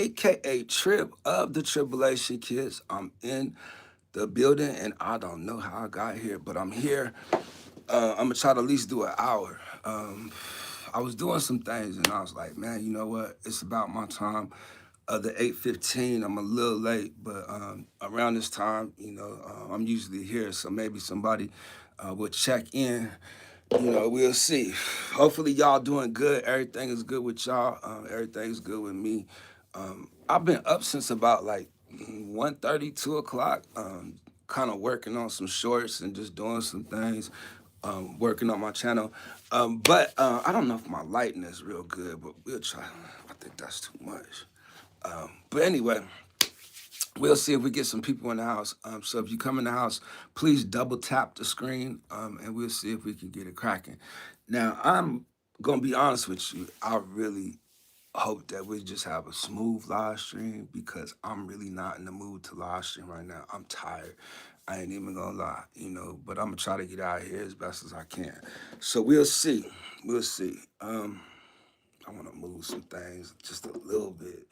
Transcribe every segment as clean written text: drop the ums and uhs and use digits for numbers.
aka Trip of the Tribulation Kids. I'm in the building, and I don't know how I got here, but I'm here. I'm gonna try to at least do an hour. I was doing some things, and I was like, man, you know what? It's about my time. The 8:15. I'm a little late, but around this time, I'm usually here, so maybe somebody will check in. We'll see. Hopefully, y'all doing good. Everything is good with y'all. Everything's good with me. I've been up since about like 1:30, 2 o'clock, kind of working on some shorts and just doing some things, working on my channel. But I don't know if my lighting is real good, but we'll try. I think that's too much. But anyway, we'll see if we get some people in the house. So if you come in the house, please double tap the screen, and we'll see if we can get it cracking. Now, I'm gonna be honest with you. I really hope that we just have a smooth live stream because I'm really not in the mood to live stream right now. I'm tired. I ain't even gonna lie, but I'm gonna try to get out of here as best as I can. So we'll see. We'll see. I want to move some things just a little bit.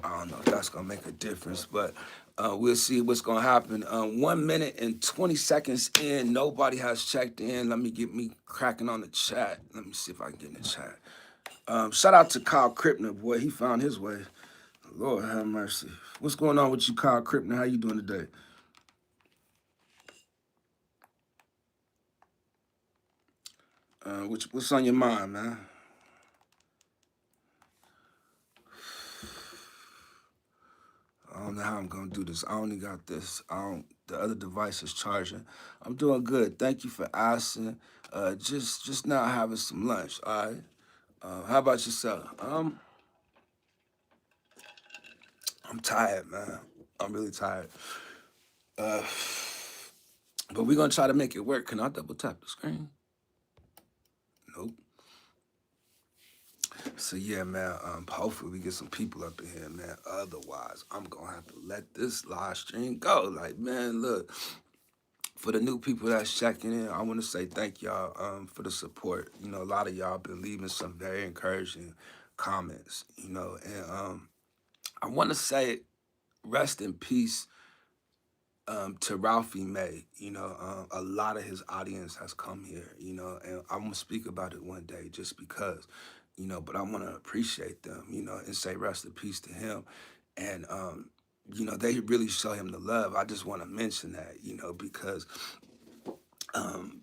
I don't know if that's gonna make a difference, but we'll see what's gonna happen. 1 minute and 20 seconds in, nobody has checked in. Let me get me cracking on the chat. Let me see if I can get in the chat. Shout out to Kyle Krippner, boy. He found his way. Lord have mercy. What's going on with you, Kyle Krippner? How you doing today? What's on your mind, man? I don't know how I'm gonna do this. I only got this. I don't. The other device is charging. I'm doing good. Thank you for asking. Just now having some lunch. All right. How about yourself? I'm tired, man. I'm really tired. Uh, but we're gonna try to make it work. Can I double tap the screen? Nope. So yeah, man. Hopefully we get some people up in here, man. Otherwise, I'm gonna have to let this live stream go. Like, man, look. For the new people that's checking in, I want to say thank y'all for the support. A lot of y'all been leaving some very encouraging comments. And I want to say rest in peace to Ralphie May. A lot of his audience has come here. And I'm gonna speak about it one day just because. But I want to appreciate them. And say rest in peace to him. And they really show him the love. I just want to mention that. Because um,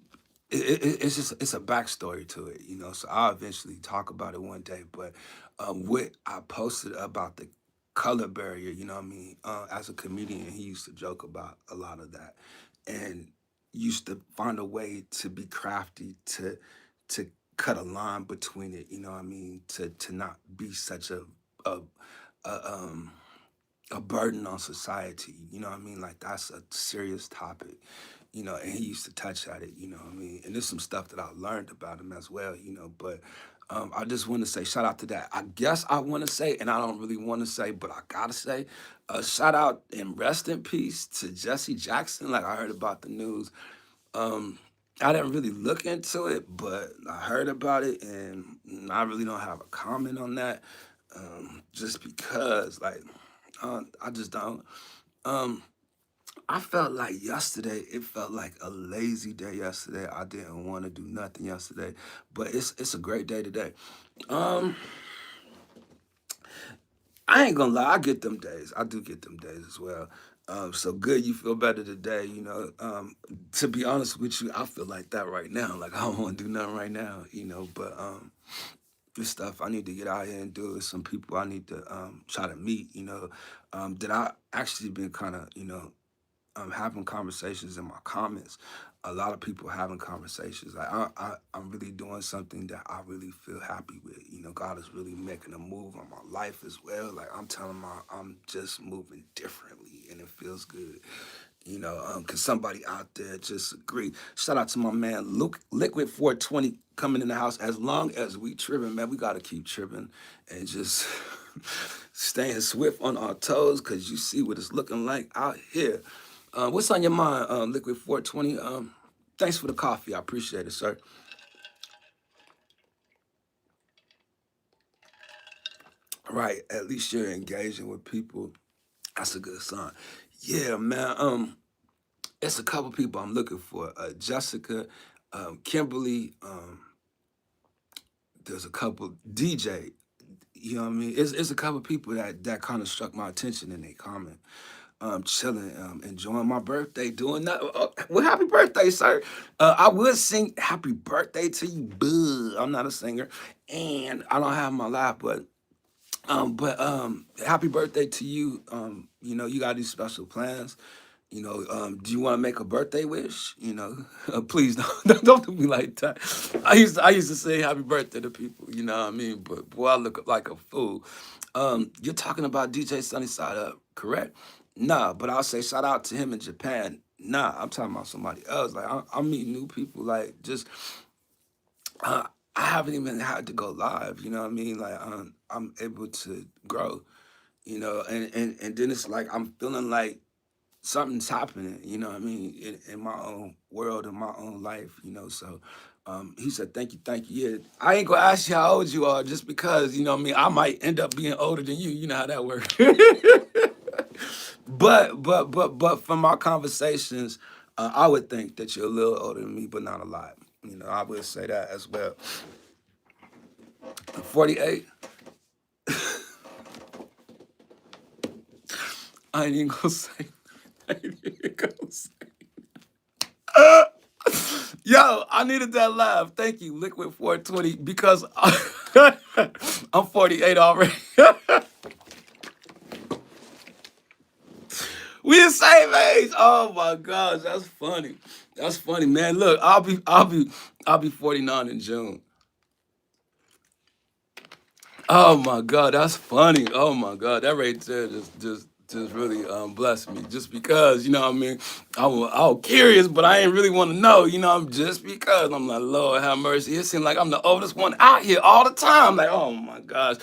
it's a backstory to it, So I'll eventually talk about it one day. But what I posted about the color barrier, what I mean? As a comedian, he used to joke about a lot of that, and used to find a way to be crafty to cut a line between it, what I mean? To not be such a a um a burden on society, what I mean? Like that's a serious topic, and he used to touch at it, what I mean? And there's some stuff that I learned about him as well, but I just want to say shout out to that. I guess I want to say, and I don't really want to say, but I gotta say, shout out and rest in peace to Jesse Jackson. Like I heard about the news. Um, I didn't really look into it, but I heard about it, and I really don't have a comment on that, just because, like, I just don't. Um, I felt like yesterday, it felt like a lazy day yesterday. I didn't want to do nothing yesterday, but it's a great day today. Um, I ain't gonna lie, I get them days. I do get them days as well. So good, you feel better today. To be honest with you, I feel like that right now. Like I don't want to do nothing right now. But this stuff I need to get out here and do. With some people I need to try to meet. That I actually been kind of having conversations in my comments. A lot of people having conversations. Like I'm really doing something that I really feel happy with. God is really making a move on my life as well. Like I'm telling my, I'm just moving differently, and it feels good. Cause somebody out there just agree. Shout out to my man Luke Liquid 420 coming in the house. As long as we tripping, man, we gotta keep tripping and just staying swift on our toes. Cause you see what it's looking like out here. What's on your mind, Liquid 420? Thanks for the coffee. I appreciate it, sir. right, at least you're engaging with people. That's a good sign. Yeah, man. It's a couple people I'm looking for. Jessica, Kimberly. There's a couple DJ. You know what I mean? It's a couple people that kind of struck my attention in their comment. Chilling, enjoying my birthday, doing that. Well, happy birthday, sir. I would sing happy birthday to you, but I'm not a singer, and I don't have my live, but happy birthday to you. You know, you got these special plans. You know, do you want to make a birthday wish? You know, please don't do me like that. I used to say happy birthday to people. You know what I mean? But boy, I look like a fool. You're talking about DJ Sunny Side Up, correct? Nah, but I'll say shout out to him in Japan. Nah, I'm talking about somebody else. Like I'm meeting new people. Like just uh, I haven't even had to go live. You know what I mean? Like I'm able to grow. You know, and then it's like I'm feeling like something's happening, you know what I mean, in my own world, in my own life, you know. So he said, thank you, thank you. Yeah, I ain't gonna ask you how old you are just because, you know what I mean, I might end up being older than you. You know how that works. but from our conversations, I would think that you're a little older than me, but not a lot. You know, I would say that as well. 48. I ain't even gonna say. I ain't even gonna say. Yo, I needed that laugh. Thank you, Liquid 420, because I'm 48 already. We the same age. Oh my gosh, that's funny. That's funny, man. Look, I'll be 49 in June. Oh my God, that's funny. Oh my God, that right there just really blessed me. Just because, you know what I mean, I was curious, but I ain't really want to know, you know, just because I'm like, Lord have mercy. It seems like I'm the oldest one out here all the time. Like, oh my gosh.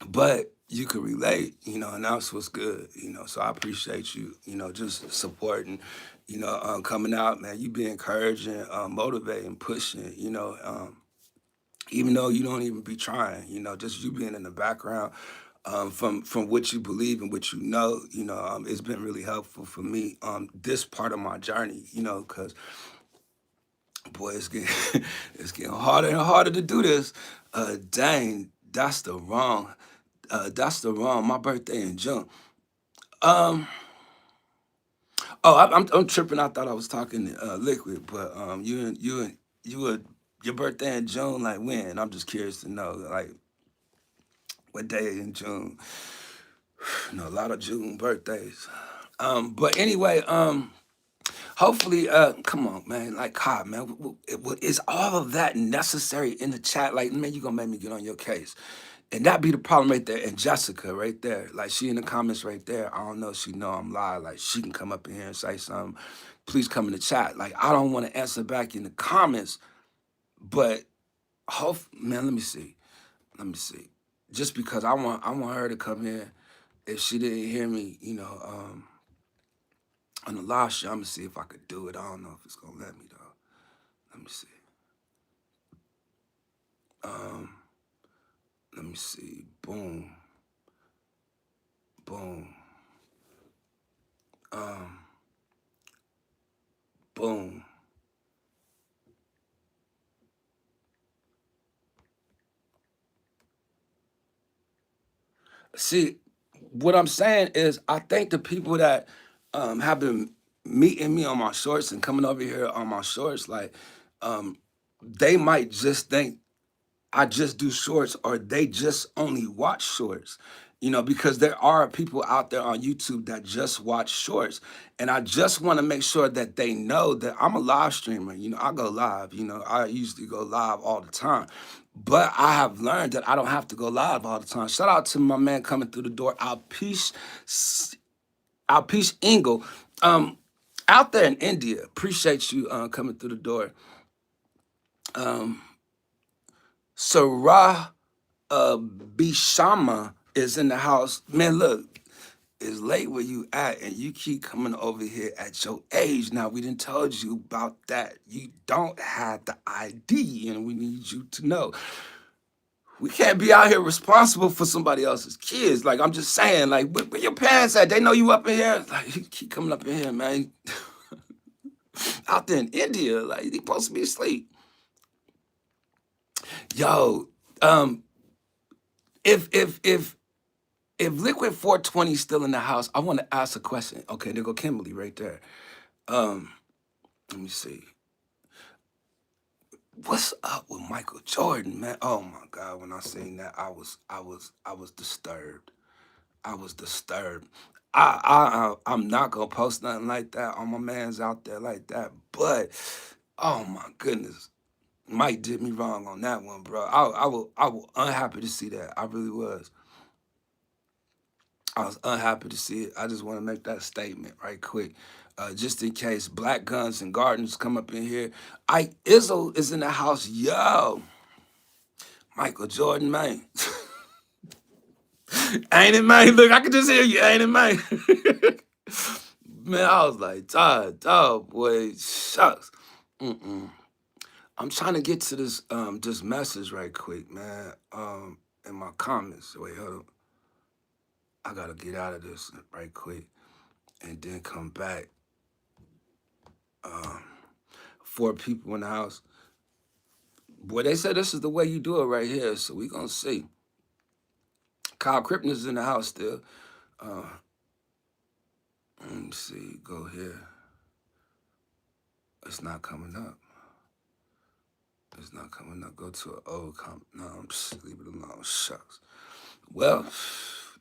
But you could relate, you know, and that's what's good, you know. So I appreciate you, you know, just supporting, you know, coming out, man. You be encouraging, motivating, pushing, you know. Even though you don't even be trying, you know, just you being in the background, from what you believe and what you know, it's been really helpful for me on this part of my journey, you know, because boy, it's getting it's getting harder and harder to do this. Dang, that's the wrong. My birthday in June. Um, oh, I'm tripping. I thought I was talking Liquid, but your birthday in June, like when? I'm just curious to know, like what day in June? You know, a lot of June birthdays. But anyway, hopefully, come on, man. Like, God, man, is all of that necessary in the chat? Like, man, you gonna make me get on your case, and that be the problem right there. And Jessica, right there, like she in the comments right there. I don't know if she know I'm live. Like, she can come up in here and say something. Please come in the chat. Like, I don't want to answer back in the comments, but hope, man. Let me see. Let me see. Just because I want her to come in. If she didn't hear me, you know, on the live show, I'm gonna see if I could do it. I don't know if it's gonna let me though. Let me see. Um, let me see. Boom, boom, um, boom. See, what I'm saying is, I think the people that have been meeting me on my shorts and coming over here on my shorts, like, um, they might just think I just do shorts or they just only watch shorts. You know, because there are people out there on YouTube that just watch shorts. And I just want to make sure that they know that I'm a live streamer. You know, I go live. You know, I usually go live all the time. But I have learned that I don't have to go live all the time. Shout out to my man coming through the door, Alpish Engel. Um, Out there in India. Appreciate you coming through the door. Um, Sarah Bishama is in the house. Man, look, it's late where you at, and you keep coming over here at your age. Now, we didn't told you about that. You don't have the ID, and we need you to know. we can't be out here responsible for somebody else's kids. Like, I'm just saying, like, where your parents at? They know you up in here. Like, he keep coming up in here, man. Out there in India, like, he supposed to be asleep. Yo, if if if if Liquid 420 is still in the house, I want to ask a question. Okay, there go Kimberly right there. Um, let me see. What's up with Michael Jordan, man? Oh my God, when I seen that, I was disturbed. I was disturbed. I'm not gonna post nothing like that on my man's out there like that. But oh my goodness, Mike did me wrong on that one, bro. I was unhappy to see that. I really was. I was unhappy to see it. I just want to make that statement right quick. Just in case Black Guns and Gardens come up in here. Izzo is in the house. Yo, Michael Jordan, man. Ain't it, man? Look, I can just hear you. Ain't it, man? Man, I was like, dog, boy, shucks. Mm-mm. I'm trying to get to this message right quick, man. In my comments. Wait, hold up. I gotta get out of this right quick and then come back. Um, 4 people in the house. Boy, they said this is the way you do it right here, so we gonna see. Kyle Kripner's in the house still. Uh, let me see. Go here. It's not coming up. It's not coming up. Go to an old comment. No, I'm just leave it alone. Shucks. Well,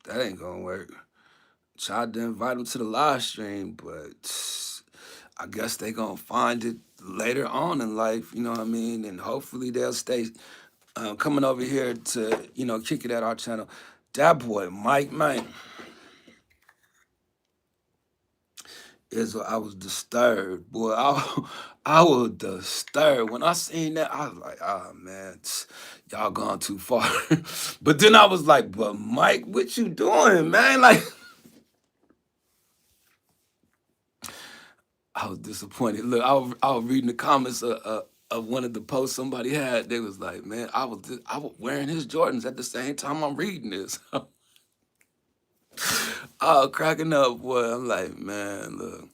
that ain't gonna work. Tried to invite them to the live stream, but I guess they gonna find it later on in life. You know what I mean? And hopefully they'll stay coming over here to kick it at our channel. That boy, Mike, man, I was disturbed, boy. I was disturbed when I seen that. I was like, ah, man, y'all gone too far. But then I was like, but Mike, what you doing, man? Like, I was disappointed. Look, I was reading the comments of one of the posts somebody had. They was like, man, I was wearing his Jordans at the same time I'm reading this. I was cracking up, boy. I'm like, man, look.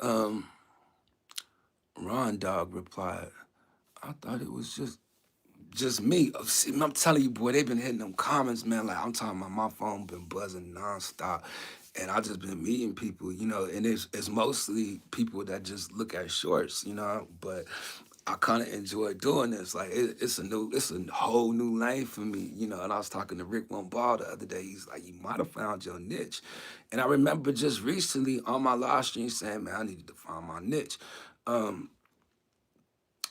Um, Ron Dog replied, I thought it was just me. See, I'm telling you, boy, they've been hitting them comments, man. Like, I'm talking about, my phone been buzzing nonstop. And I just been meeting people, and it's mostly people that just look at shorts, but I kind of enjoy doing this. Like, it's a whole new lane for me, And I was talking to Rick One Ball the other day. He's like, you might have found your niche. And I remember just recently on my live stream saying, man, I needed to find my niche. Um,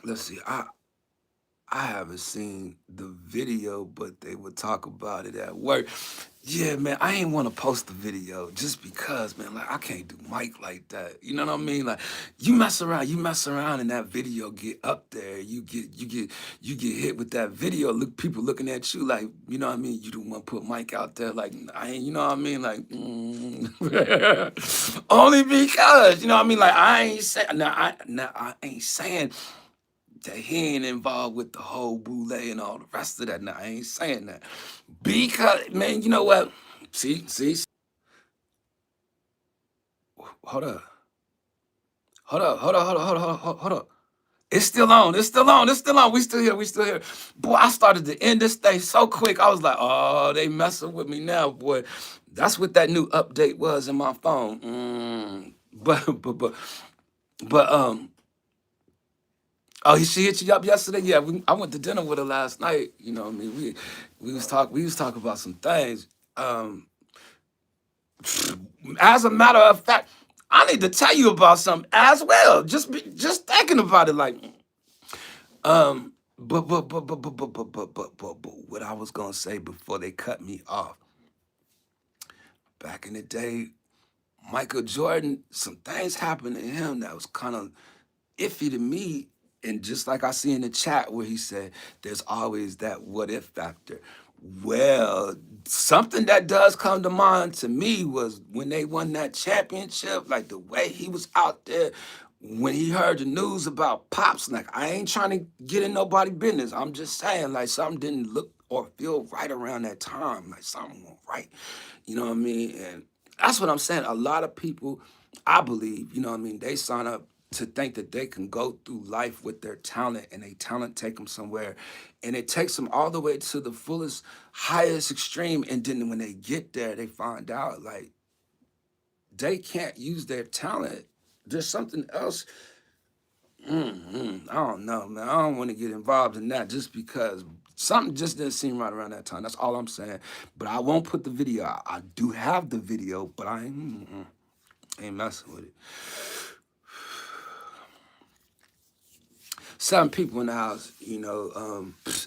let's see, I haven't seen the video, but they would talk about it at work. Yeah, man, I ain't want to post the video just because, man, like, I can't do Mike like that. You know what I mean? Like, you mess around, and that video get up there. You get hit with that video. Look, people looking at you like, you know what I mean? You don't want to put Mike out there like, I ain't, you know what I mean? Like, only because, you know what I mean? Like, I ain't saying, I ain't saying that he ain't involved with the whole boule and all the rest of that. Now, I ain't saying that. Because, man, you know what? See, hold up. Hold up. It's still on. We still here. Boy, I started to end this thing so quick. I was like, oh, they messing with me now, boy. That's what that new update was in my phone. But oh, she hit you up yesterday? Yeah, I went to dinner with her last night. You know what I mean? We was talking about some things. Um, as a matter of fact, I need to tell you about something as well. Just thinking about it, like, but what I was gonna say before they cut me off. Back in the day, Michael Jordan, some things happened to him that was kind of iffy to me. And just like I see in the chat where he said, there's always that what if factor. Well, something that does come to mind to me was when they won that championship, like the way he was out there when he heard the news about Pops, like, I ain't trying to get in nobody business. I'm just saying, like, something didn't look or feel right around that time. Like, something went right. You know what I mean? And that's what I'm saying. A lot of people, I believe, you know what I mean, they sign up to think that they can go through life with their talent, and they talent take them somewhere, and it takes them all the way to the fullest, highest extreme. And then when they get there, they find out, like, they can't use their talent. There's something else. I don't know, man. I don't want to get involved in that just because something just didn't seem right around that time. That's all I'm saying. But I won't put the video out. I do have the video, but I ain't messing with it. 7 people in the house, you know.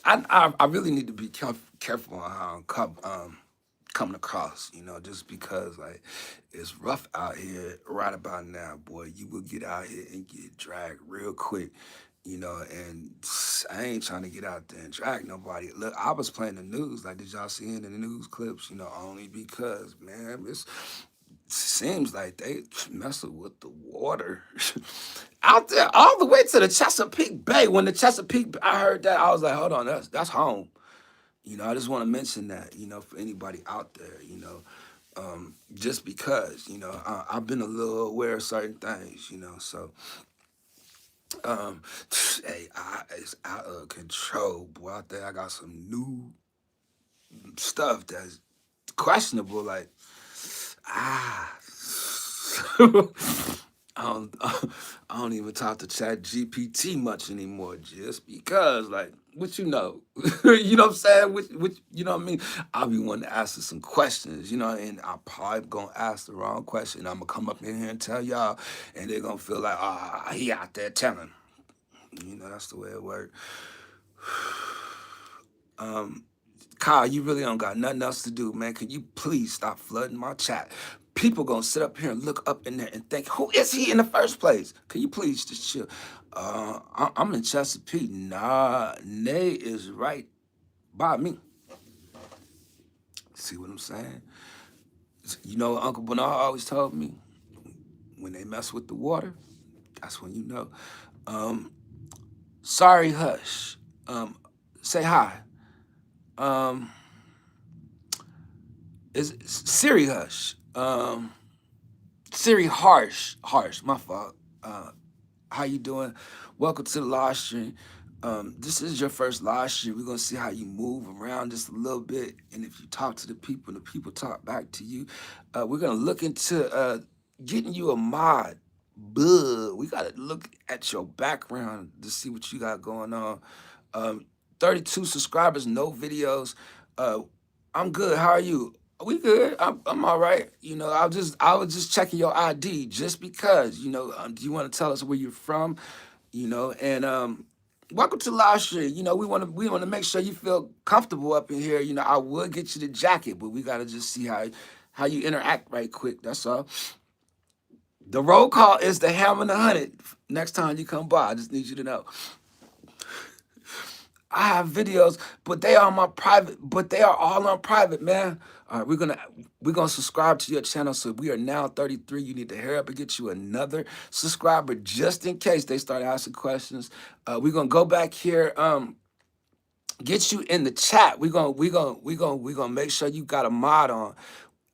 I really need to be careful on how I'm coming across, you know, just because, like, it's rough out here right about now, boy. You will get out here and get dragged real quick, you know, and I ain't trying to get out there and drag nobody. Look, I was playing the news, like, did y'all see it in the news clips, you know, only because, man, it's seems like they messing with the water out there all the way to the Chesapeake Bay. When the Chesapeake, I heard that, I was like, hold on, that's home. You know, I just want to mention that, you know, for anybody out there, you know, just because, you know, I've been a little aware of certain things, you know, so, um, hey, it's out of control, boy. Out there, I got some new stuff that's questionable, like, ah, I don't, I don't even talk to Chat GPT much anymore, just because, like, what you know, you know what I'm saying? Which, you know what I mean? I'll be wanting to ask her some questions, you know, and I probably gonna ask the wrong question. I'm gonna come up in here and tell y'all, and they're gonna feel like, ah, he out there telling. You know, that's the way it works. Kyle, you really don't got nothing else to do, man. Can you please stop flooding my chat? People gonna sit up here and look up in there and think, who is he in the first place? Can you please just chill? I'm in Chesapeake. Nah, Nay is right by me. See what I'm saying? You know what Uncle Bernard always told me? When they mess with the water, that's when you know. Um, sorry, hush. Say hi. Um, is Siri hush. Siri harsh. My fault. How you doing? Welcome to the live stream. This is your first live stream. We're gonna see how you move around just a little bit, and if you talk to the people and the people talk back to you, we're gonna look into getting you a mod. But we gotta look at your background to see what you got going on. Um, 32 subscribers, no videos. Uh, I'm good. How are you? We good. I'm all right. You know, I was just checking your ID just because. You know, do you want to tell us where you're from? You know, and welcome to live stream. You know, we want to make sure you feel comfortable up in here. You know, I would get you the jacket, but we gotta just see how you interact right quick. That's all. The roll call is the ham and the honey. Next time you come by, I just need you to know. I have videos, but they are my private, but they are all on private, man. All right, we're gonna subscribe to your channel. So we are now 33. You need to hurry up and get you another subscriber just in case they start asking questions. We're gonna go back here, get you in the chat. We're gonna make sure you got a mod on.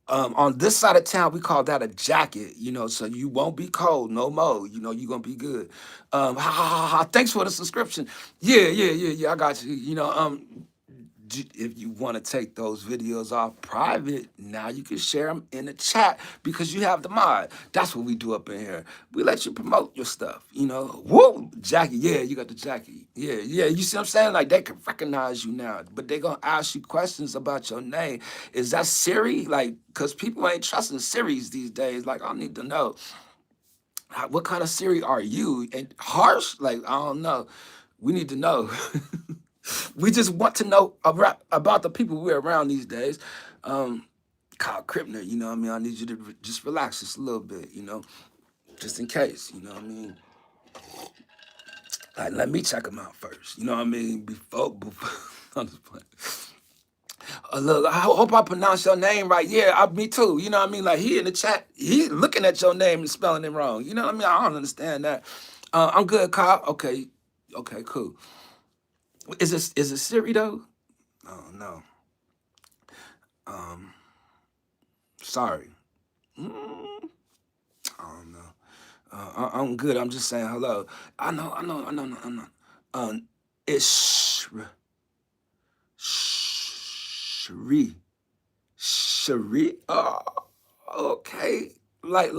On this side of town, we call that a jacket, you know, so you won't be cold no more. You know, you're gonna be good. Thanks for the subscription. Yeah. I got you. You know, if you want to take those videos off private, now you can share them in the chat because you have the mod. That's what we do up in here. We let you promote your stuff, you know. Whoa, Jackie, yeah, you got the Jackie. Yeah. You see what I'm saying? Like, they can recognize you now, but they gonna ask you questions about your name. Is that Siri? Like, because people ain't trusting Siris these days. Like, I need to know. What kind of Siri are you? And harsh? Like, I don't know. We need to know. We just want to know about the people we're around these days. Kyle Krippner, you know what I mean? I need you to just relax just a little bit, you know, just in case, you know what I mean? Like, let me check them out first, you know what I mean? Before I'm just playing. Look, I hope I pronounce your name right. Yeah, me too. You know what I mean? Like he in the chat, he looking at your name and spelling it wrong. You know what I mean? I don't understand that. I'm good, Kyle. Okay, okay, cool. Is it Siri though? Oh no. Um, sorry. Mm, I don't know. I'm good. I'm just saying hello. I know. It's Shri. Shri. Oh, okay. Like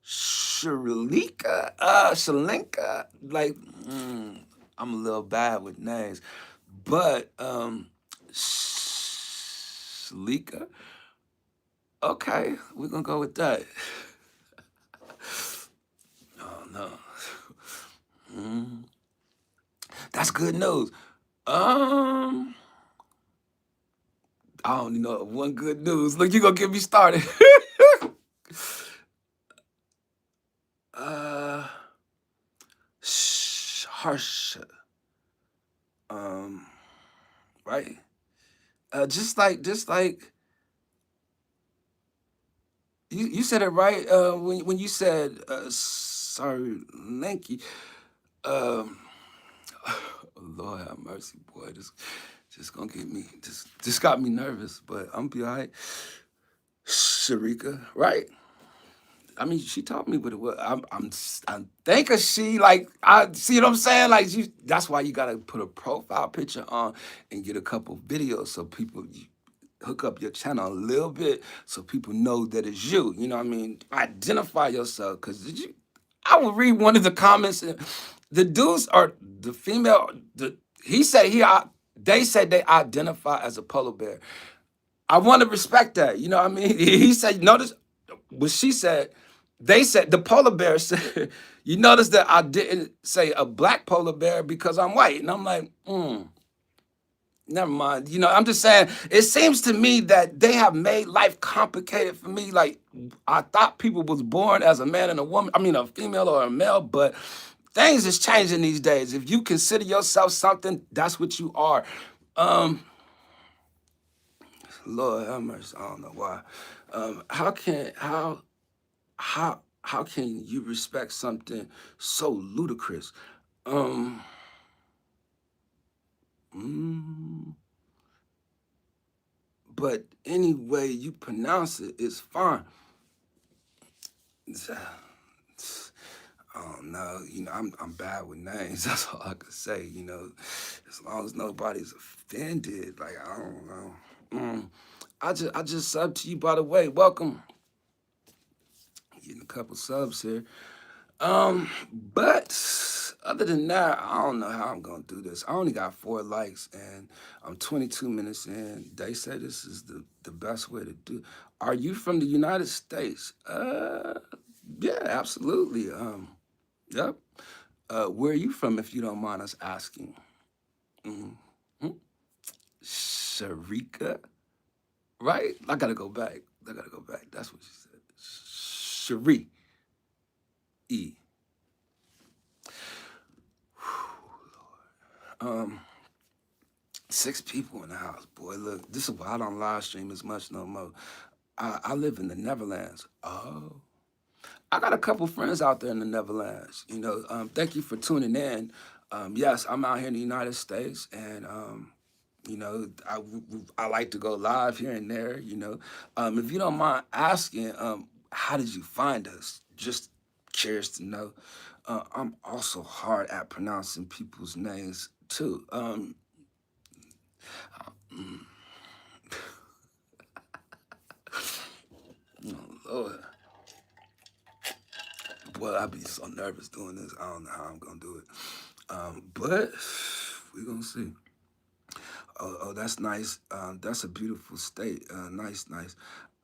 Shalika. Shalenka. Like, I'm a little bad with names, but Shalika. Okay, we're gonna go with that. Oh no. Mm, that's good news. Um, I don't even know one good news. Look, you gonna get me started. uh, Harsha. Um, right? Just like you said it right. When you said sorry, lanky. Um, Lord have mercy, boy. This just gonna get me. Just got me nervous, but I'm be alright. Sharika, right? I mean, she taught me what it was. I'm thinking she like I see what I'm saying. Like that's why you gotta put a profile picture on and get a couple videos so people hook up your channel a little bit so people know that it's you. You know what I mean? Identify yourself because I would read one of the comments. And the dudes are the female. He said they said they identify as a polar bear. I want to respect that. You know what I mean? He said, notice what she said. They said the polar bear said, you notice that I didn't say a black polar bear because I'm white. And I'm like, never mind. You know, I'm just saying, it seems to me that they have made life complicated for me. Like, I thought people was born as a man and a woman, I mean, a female or a male, but things is changing these days. If you consider yourself something, that's what you are. Um, Lord have mercy. I don't know why. How can you respect something so ludicrous? Um, mm, but any way you pronounce it is fine. I don't know. You know, I'm bad with names. That's all I could say. You know, as long as nobody's offended, like I don't know. I just subbed to you by the way. Welcome. Getting a couple subs here. But other than that, I don't know how I'm gonna do this. I only got 4 likes and I'm 22 minutes in. They say this is the best way to do. Are you from the United States? Yeah, absolutely. Yep. Where are you from, if you don't mind us asking? Mm-hmm. Sharika, right? I gotta go back. I gotta go back. That's what she said. Shari. E. Um, 6 people in the house, boy. Look, this is why I don't live stream as much no more. I live in the Netherlands. Oh, I got a couple friends out there in the Netherlands. You know, thank you for tuning in. Yes, I'm out here in the United States, and you know, I like to go live here and there. You know, if you don't mind asking, how did you find us? Just curious to know. I'm also hard at pronouncing people's names too. Mm, oh Lord, boy, I be so nervous doing this. I don't know how I'm gonna do it. But we're gonna see. Oh, that's nice. That's a beautiful state. Nice.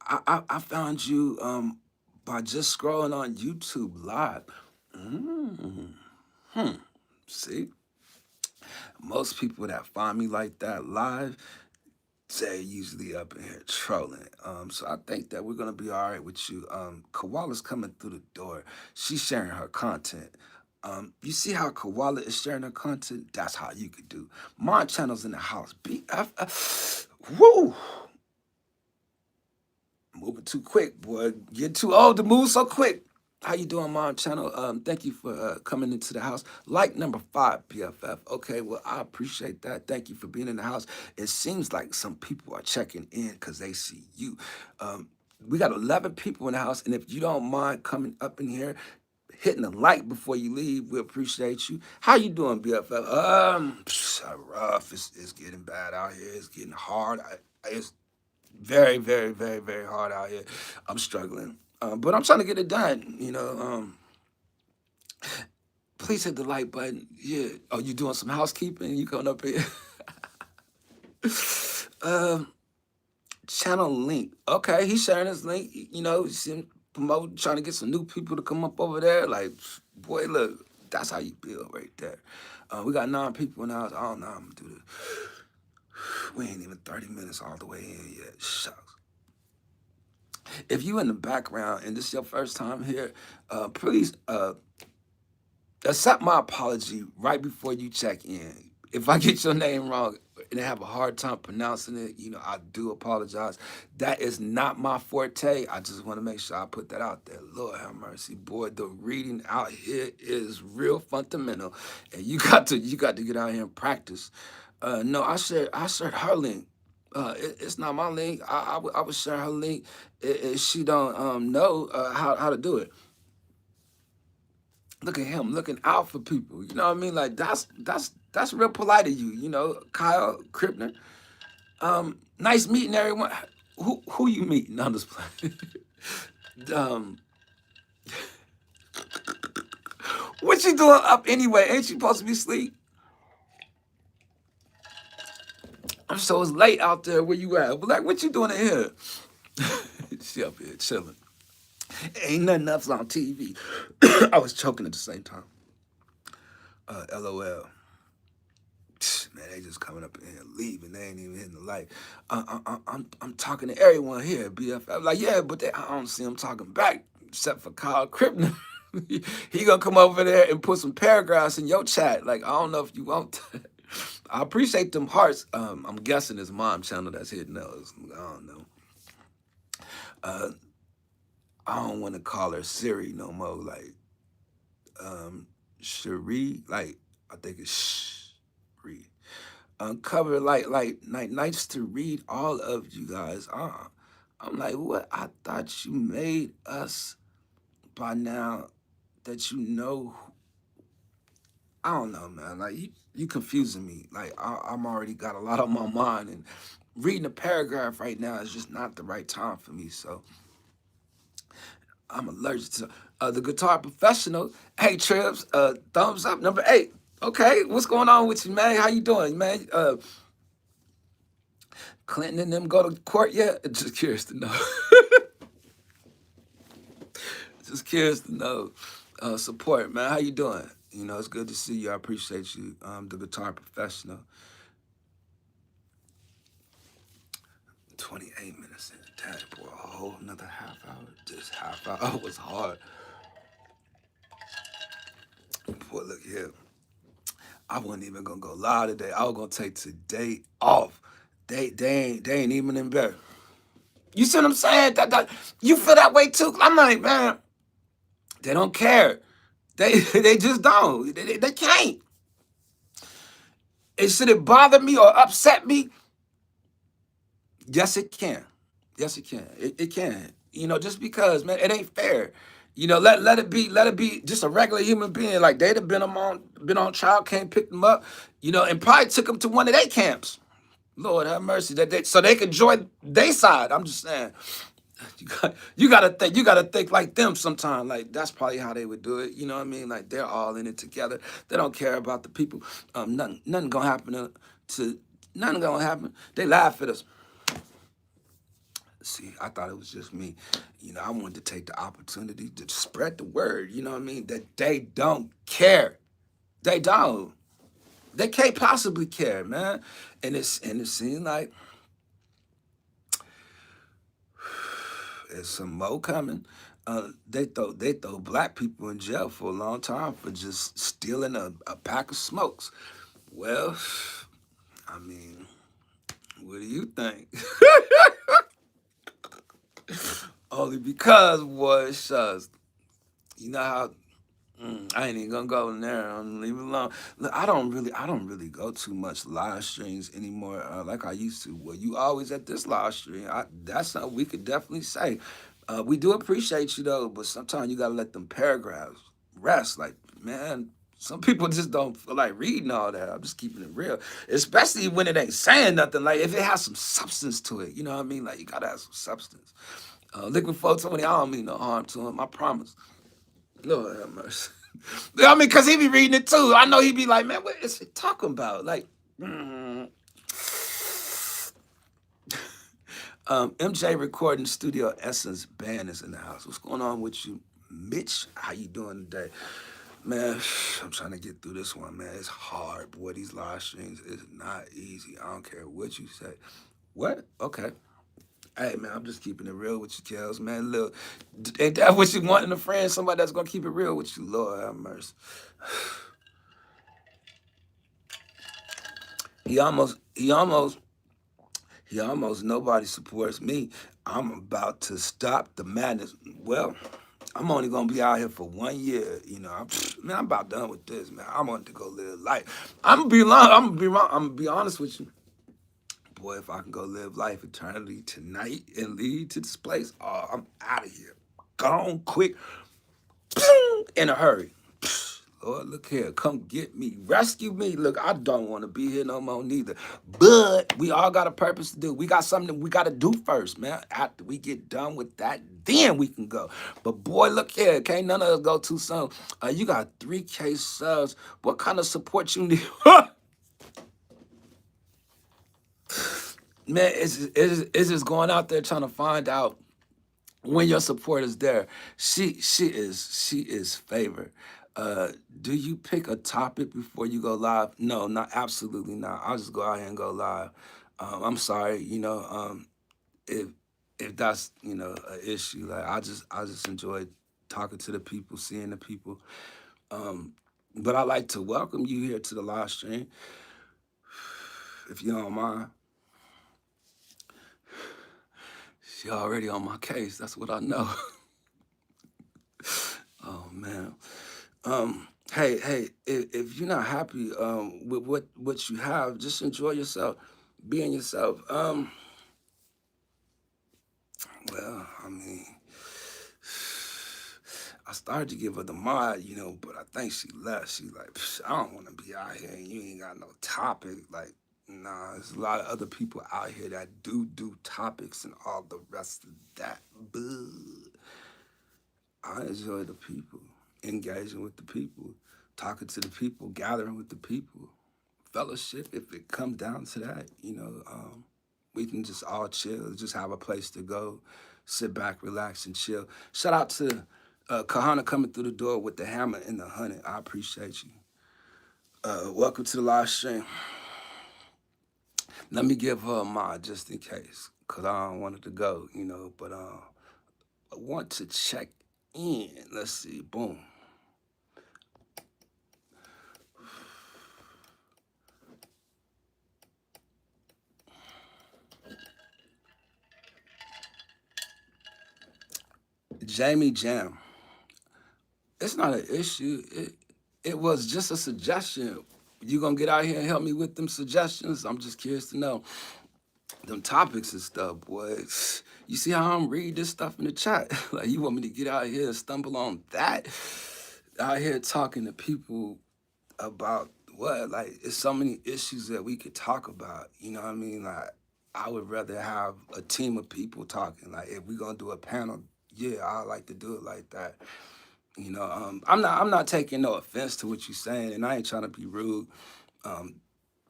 I found you by just scrolling on YouTube live. Mm. Hmm. See, most people that find me like that live, they're usually up in here trolling. So I think that we're gonna be all right with you. Koala's coming through the door. She's sharing her content. You see how Koala is sharing her content? That's how you could do. My channel's in the house. Woo! Moving too quick, boy. Getting too old to move so quick. How you doing, Mom Channel? Thank you for coming into the house. Like number 5, BFF. Okay, well, I appreciate that. Thank you for being in the house. It seems like some people are checking in because they see you. We got 11 people in the house, and if you don't mind coming up in here, hitting a like before you leave, we appreciate you. How you doing, BFF? Rough. It's getting bad out here. It's getting hard. It's very, very, very, very hard out here. I'm struggling, but I'm trying to get it done. Please hit the like button. Yeah. Oh, you doing some housekeeping? You coming up here? um, channel link. Okay, he's sharing his link. He's promoting, trying to get some new people to come up over there. Like, boy, look, that's how you build right there. We got 9 people in the house. I don't know how I'm gonna do this. We ain't even 30 minutes all the way in yet. Shucks. If you in the background and this is your first time here, please accept my apology right before you check in. If I get your name wrong and have a hard time pronouncing it, I do apologize. That is not my forte. I just want to make sure I put that out there. Lord have mercy, boy. The reading out here is real fundamental, and you got to get out here and practice. No, I shared her link. It's not my link. I would share her link if she don't know how to do it. Look at him looking out for people. You know what I mean? Like that's real polite of you. Kyle Krippner. Nice meeting everyone. Who you meeting on this planet? What you doing up anyway? Ain't you supposed to be asleep? I'm so it's late out there. Where you at? But like, what you doing in here? She up here chilling. Ain't nothing else on TV. I was choking at the same time. LOL. Man, they just coming up in here leaving. They ain't even hitting the light. I'm talking to everyone here, BFF. Like, yeah, but I don't see them talking back except for Kyle Krippner. He gonna come over there and put some paragraphs in your chat. Like, I don't know if you want that. I appreciate them hearts. I'm guessing it's Mom Channel that's hitting those. I don't know. I don't want to call her Siri no more. Like, Cherie. Like, I think it's Cherie. Uncover like nice to read all of you guys. I'm like, what? I thought you made us by now that you know. I don't know, man. Like you confusing me. Like I'm already got a lot on my mind, and reading a paragraph right now is just not the right time for me. So I'm allergic to the guitar professional. Hey, Trips, thumbs up, number 8. Okay, what's going on with you, man? How you doing, man? Clinton and them go to court yet? Just curious to know. Just curious to know. Support, man. How you doing? It's good to see you. I appreciate you. The guitar professional. 28 minutes in. Dang, boy, a whole another half hour. This half hour was hard. Boy, look here. I wasn't even gonna go live today. I was gonna take today off. They ain't even in bed. You see what I'm saying? That you feel that way too? I'm like, man, they don't care. They just don't. They can't. And should it bother me or upset me? Yes, it can. Yes, it can. It can. Just because, man, it ain't fair. Let it be just a regular human being. Like they'd have been on trial, can't pick them up, and probably took them to one of their camps. Lord have mercy. So they could join their side. I'm just saying. You gotta think like them sometimes. Like that's probably how they would do it. You know what I mean? Like they're all in it together. They don't care about the people. Nothing gonna happen to nothing gonna happen. They laugh at us. See, I thought it was just me. I wanted to take the opportunity to spread the word. You know what I mean? That they don't care. They don't. They can't possibly care, man. And it seems like There's some more coming. They throw black people in jail for a long time for just stealing a pack of smokes. Well, I mean, what do you think? Only because, boy, shucks, you know how I ain't even gonna go in there. I'm leave it alone. Look, I don't really go too much live streams anymore, like I used to. Well, you always at this live stream. That's something we could definitely say. We do appreciate you though, but sometimes you gotta let them paragraphs rest. Like, man, some people just don't feel like reading all that. I'm just keeping it real, especially when it ain't saying nothing. Like if it has some substance to it, you know what I mean? Like you gotta have some substance. Liquid 420, I don't mean no harm to him. I promise. Lord have mercy. I mean, cause he be reading it too. I know he be like, man, what is it talking about? Like, MJ Recording Studio Essence Band is in the house. What's going on with you, Mitch? How you doing today? Man, I'm trying to get through this one, man. It's hard, boy. These live streams is not easy. I don't care what you say. What? Okay. Hey, man, I'm just keeping it real with you, Kels, man. Look, ain't that what you want in a friend? Somebody that's gonna keep it real with you. Lord have mercy. He almost, he almost, he almost nobody supports me. I'm about to stop the madness. Well, I'm only gonna be out here for 1 year. You know, man, I'm about done with this, man. I want to go live life. I'm gonna be long. I'm gonna be wrong. I'm gonna be honest with you, boy. If I can go live life eternally tonight and lead to this place, oh, I'm out of here. Gone quick, in a hurry. Lord, look here, come get me, rescue me. Look, I don't want to be here no more neither. But we all got a purpose to do. We got something we got to do first, man. After we get done with that, then we can go. But boy, look here, can't none of us go too soon. You got 3K subs. What kind of support you need? Man, it's just going out there trying to find out when your support is there. She is favored. Do you pick a topic before you go live? No, not absolutely not. I'll just go out here and go live. I'm sorry, if that's an issue. Like I just enjoy talking to the people, seeing the people. But I like to welcome you here to the live stream, if you don't mind. She already on my case. That's what I know. Oh man. Hey, if you're not happy with what you have, just enjoy yourself, being yourself. Well, I mean, I started to give her the mod, but I think she left. She like, I don't want to be out here and you ain't got no topic. Like, nah, there's a lot of other people out here that do topics and all the rest of that. But I enjoy the people, engaging with the people, talking to the people, gathering with the people, fellowship. If it comes down to that, we can just all chill, just have a place to go, sit back, relax, and chill. Shout out to Kahana coming through the door with the hammer and the honey. I appreciate you. Welcome to the live stream. Let me give her a mod just in case, because I don't want it to go, but I want to check in. Let's see. Boom. Jamie Jam. It's not an issue. It was just a suggestion. You gonna get out here and help me with them suggestions? I'm just curious to know them topics and stuff, boy. You see how I'm reading this stuff in the chat? Like you want me to get out here and stumble on that? Out here talking to people about what? Like it's so many issues that we could talk about. You know what I mean? Like I would rather have a team of people talking. Like if we gonna do a panel, yeah, I like to do it like that. I'm not taking no offense to what you're saying, and I ain't trying to be rude. Um,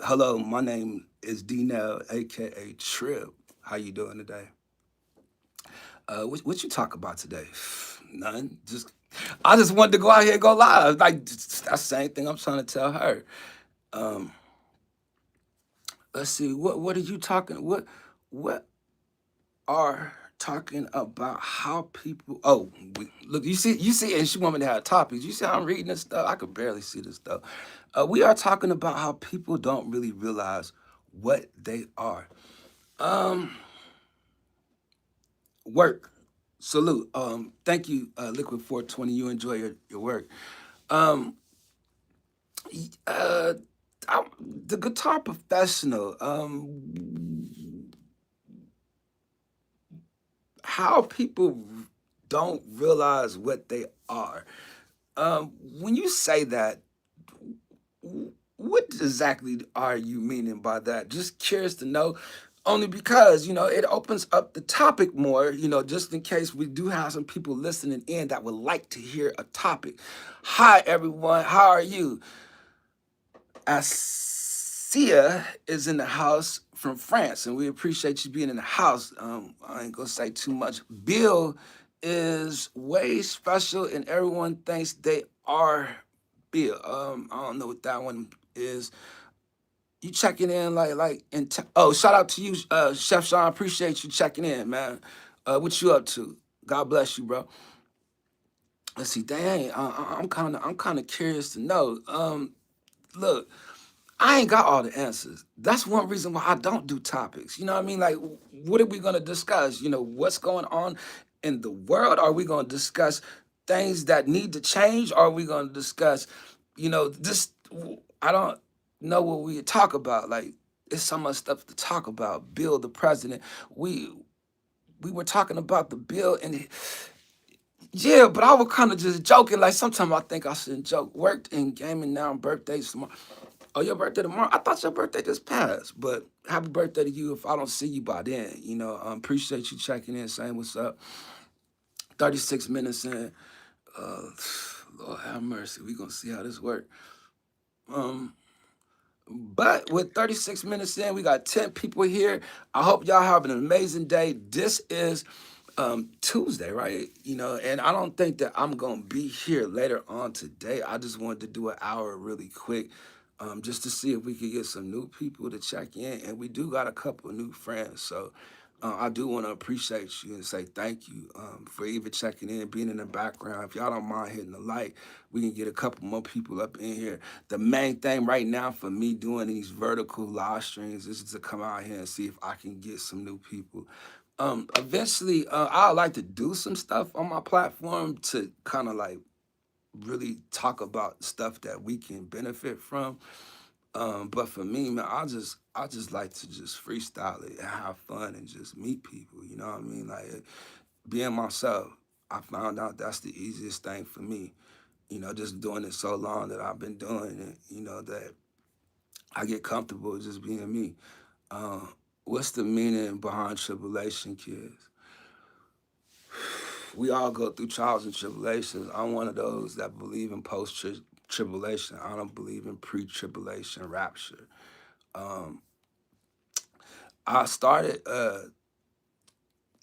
Hello, my name is D-Nell, aka Trip. How you doing today? What you talk about today? None. I just wanted to go out here and go live. Like that's the same thing I'm trying to tell her. Um, let's see. What are you talking? What are talking about how people. Oh, look, you see, and she want me to have topics. You see how I'm reading this stuff? I could barely see this stuff. We are talking about how people don't really realize what they are. Um, Work. Salute. Thank you, Liquid 420. You enjoy your work. Um, uh, the guitar professional. How people don't realize what they are. When you say that, what exactly are you meaning by that? Just curious to know. Only because, it opens up the topic more, just in case we do have some people listening in that would like to hear a topic. Hi, everyone. How are you? Asia is in the house from France, and we appreciate you being in the house. I ain't gonna say too much. Bill is way special, and everyone thinks they are Bill. I don't know what that one is. You checking in oh, shout out to you, Chef Sean. Appreciate you checking in, man. What you up to? God bless you, bro. Let's see. Dang, I'm kind of curious to know. Look, I ain't got all the answers. That's one reason why I don't do topics. You know what I mean? Like, what are we gonna discuss? What's going on in the world? Are we gonna discuss things that need to change? Are we gonna discuss, this? I don't know what we talk about. Like, it's so much stuff to talk about. Bill, the president. We were talking about the bill, and yeah, but I was kind of just joking. Like, sometimes I think I shouldn't joke. Worked in gaming now. Birthdays tomorrow. Oh, your birthday tomorrow? I thought your birthday just passed. But happy birthday to you if I don't see you by then. Appreciate you checking in, saying what's up. 36 minutes in. Uh, Lord have mercy. We gonna see how this works. Um, but with 36 minutes in, we got 10 people here. I hope y'all have an amazing day. This is Tuesday, right? And I don't think that I'm gonna be here later on today. I just wanted to do an hour really quick, just to see if we could get some new people to check in. And we do got a couple of new friends, so I do want to appreciate you and say thank you for even checking in, being in the background. If y'all don't mind hitting the like, we can get a couple more people up in here. The main thing right now for me doing these vertical live streams is to come out here and see if I can get some new people. Eventually, I'd like to do some stuff on my platform to kind of like really talk about stuff that we can benefit from. But for me, man, I just like to just freestyle it and have fun and just meet people. You know what I mean? Like being myself. I found out that's the easiest thing for me. Just doing it so long that I've been doing it. That I get comfortable just being me. Uh, what's the meaning behind Tribulation Kidz? We all go through trials and tribulations. I'm one of those that believe in post tribulation. I don't believe in pre tribulation rapture. Um, I started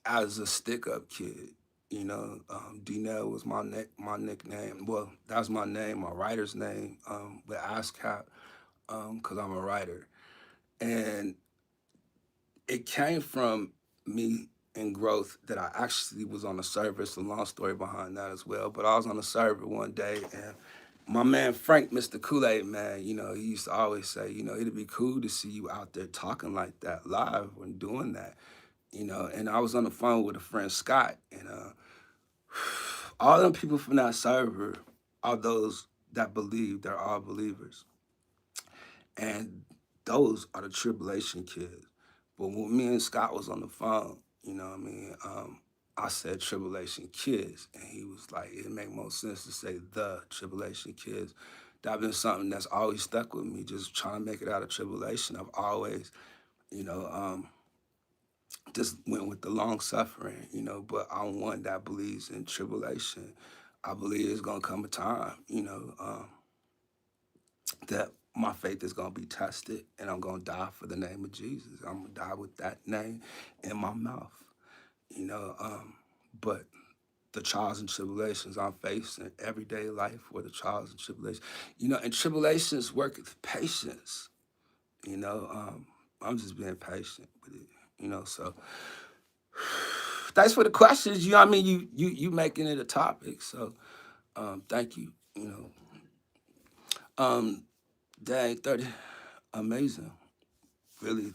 as a stick up kid. D-Nell was my nickname. Well, that's my name, my writer's name with ASCAP, because I'm a writer. And it came from me in growth that I actually was on a server. It's a long story behind that as well. But I was on a server one day, and my man Frank, Mr. Kool-Aid Man, he used to always say, it'd be cool to see you out there talking like that live when doing that. And I was on the phone with a friend Scott, and all them people from that server are those that believe they're all believers. And those are the Tribulation Kids. But when me and Scott was on the phone, you know what I mean, I said Tribulation Kids, and he was like, it make more sense to say the Tribulation Kids. That been something that's always stuck with me, just trying to make it out of tribulation. I've always, you know, just went with the long suffering, but I'm one that believes in tribulation. I believe it's gonna come a time, that my faith is gonna be tested and I'm gonna die for the name of Jesus. I'm gonna die with that name in my mouth, you know. But the trials and tribulations I'm facing in everyday life or the trials and tribulations, and tribulations work with patience, I'm just being patient with it, so thanks for the questions. You know what I mean? You making it a topic. So thank you. You know, dang, 30, amazing. Really,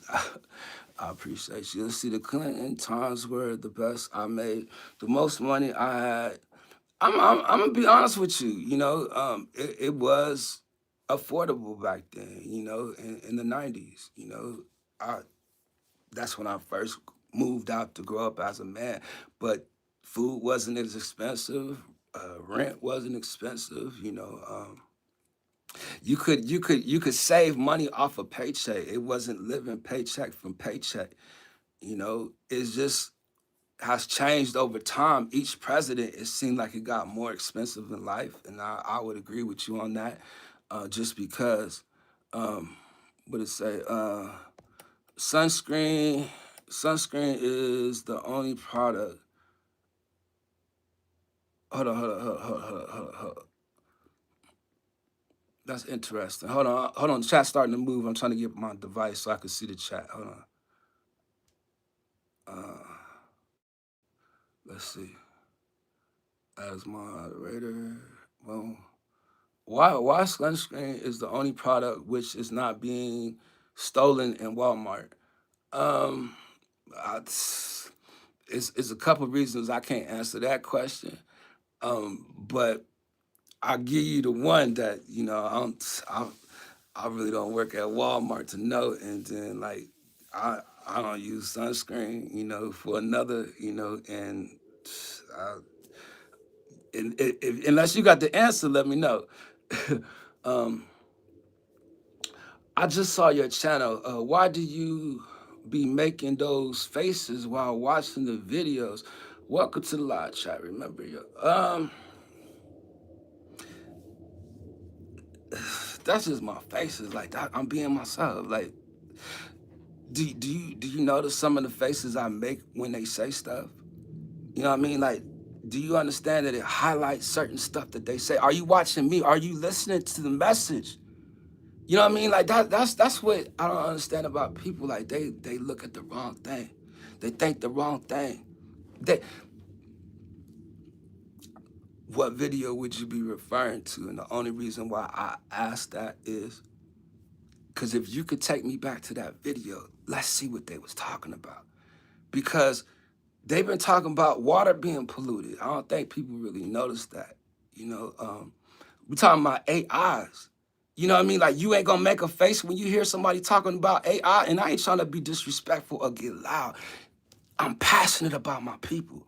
I appreciate you. Let's see, the Clinton times were the best I made. The most money I had. I'm gonna be honest with you. You know, it was affordable back then. You know, in the '90s. You know, I that's when I first moved out to grow up as a man. But food wasn't as expensive. Rent wasn't expensive. You know, you could save money off a paycheck. It wasn't living paycheck from paycheck. You know, it's just has changed over time. Each president, it seemed like it got more expensive in life, and I would agree with you on that. Just because, what it say? Sunscreen, sunscreen is the only product. Hold on. That's interesting. Hold on. The chat's starting to move. I'm trying to get my device so I can see the chat. Hold on. Uh, let's see. As moderator, well, why sunscreen is the only product which is not being stolen in Walmart? Um, it's a couple reasons I can't answer that question. But I'll give you the one that I really don't work at Walmart to know, and then like I don't use sunscreen, for another, I, unless you got the answer, let me know. um, I just saw your channel. Why do you be making those faces while watching the videos? Welcome to the live chat. Remember, that's just my faces. Like I'm being myself. Like, do you notice some of the faces I make when they say stuff? You know what I mean? Like, do you understand that it highlights certain stuff that they say? Are you watching me? Are you listening to the message? You know what I mean? Like that's what I don't understand about people. Like they look at the wrong thing. They think the wrong thing. They What video would you be referring to? And the only reason why I asked that is because if you could take me back to that video, let's see what they was talking about. Because they've been talking about water being polluted. I don't think people really notice that. We're talking about AIs. You know what I mean? Like, you ain't gonna make a face when you hear somebody talking about AI, and I ain't trying to be disrespectful or get loud. I'm passionate about my people.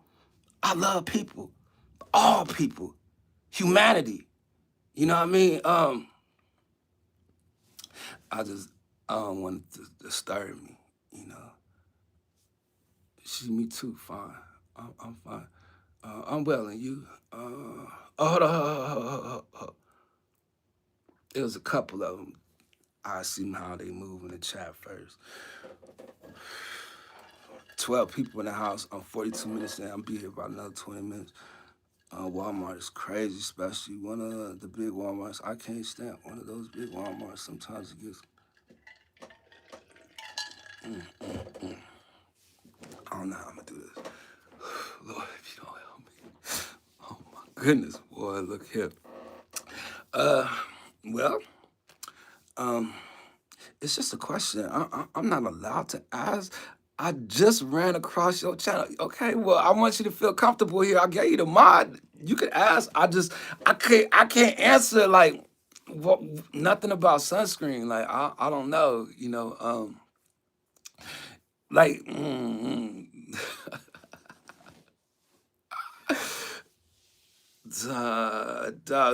I love people, all people, humanity. You know what I mean? I don't want it to disturb me, you know. Me too, fine. I'm fine. I'm well, and you? Hold on. It was a couple of them. I see how they move in the chat first. 12 people in the house. I'm 42 minutes in. I'll be here about another 20 minutes. Walmart is crazy, especially one of the big Walmarts. I can't stand one of those big Walmarts. Sometimes it gets. I don't know how I'm gonna do this. Lord, if you don't help me. Oh my goodness, boy, look here. Well, it's just a question. I'm not allowed to ask. I just ran across your channel. Okay, well, I want you to feel comfortable here. I gave you the mod. You could ask. I can't answer like what nothing about sunscreen. Like I don't know. Like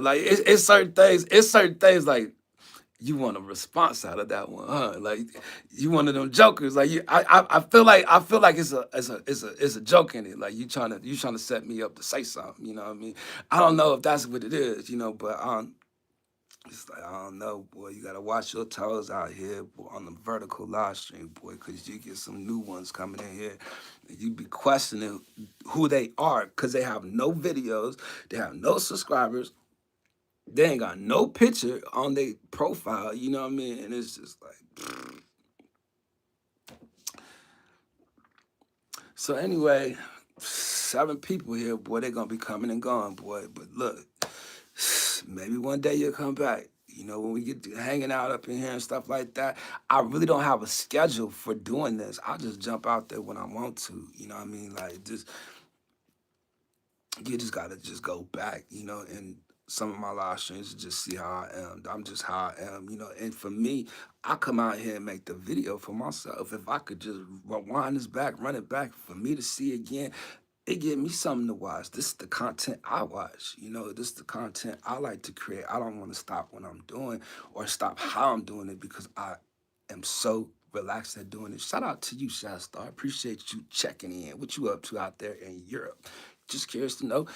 like it's certain things. It's certain things like you want a response out of that one, huh? Like you one of them jokers. Like I feel like it's a joke in it. Like you trying to set me up to say something. You know what I mean? I don't know if that's what it is. But it's like I don't know, boy. You gotta watch your toes out here, boy, on the vertical live stream, boy, because you get some new ones coming in here, and you be questioning who they are, because they have no videos, they have no subscribers. They ain't got no picture on their profile, you know what I mean? And it's just like, so anyway, 7 people here, boy. They're gonna be coming and going, boy. But look, maybe one day you'll come back. You know, when we get to hanging out up in here and stuff like that, I really don't have a schedule for doing this. I just jump out there when I want to. You know what I mean? Like, just you just gotta just go back, you know, and some of my live streams to just see how I am. I'm just how I am, you know. And for me, I come out here and make the video for myself. If I could just rewind this back, run it back for me to see again, it give me something to watch. This is the content I watch. You know, this is the content I like to create. I don't want to stop what I'm doing or stop how I'm doing it because I am so relaxed at doing it. Shout out to you, Shastar. I appreciate you checking in. What you up to out there in Europe? Just curious to know.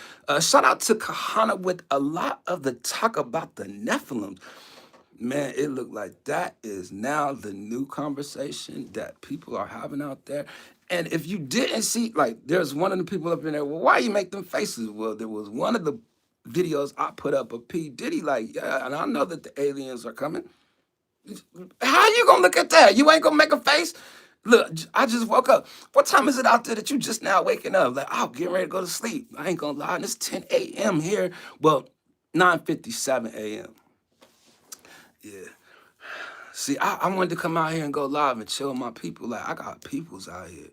Shout out to Kahana with a lot of the talk about the Nephilim. Man, it looked like that is now the new conversation that people are having out there. And if you didn't see, like, there's one of the people up in there, well, why you make them faces? Well, there was one of the videos I put up of P. Diddy, like, yeah, and I know that the aliens are coming. How you gonna look at that? You ain't gonna make a face? Look, I just woke up. What time is it out there that you just now waking up? Like, oh, getting ready to go to sleep. I ain't gonna lie, and it's 10 a.m. here. Well, 9:57 a.m. Yeah. See, I wanted to come out here and go live and chill with my people. Like, I got peoples out here,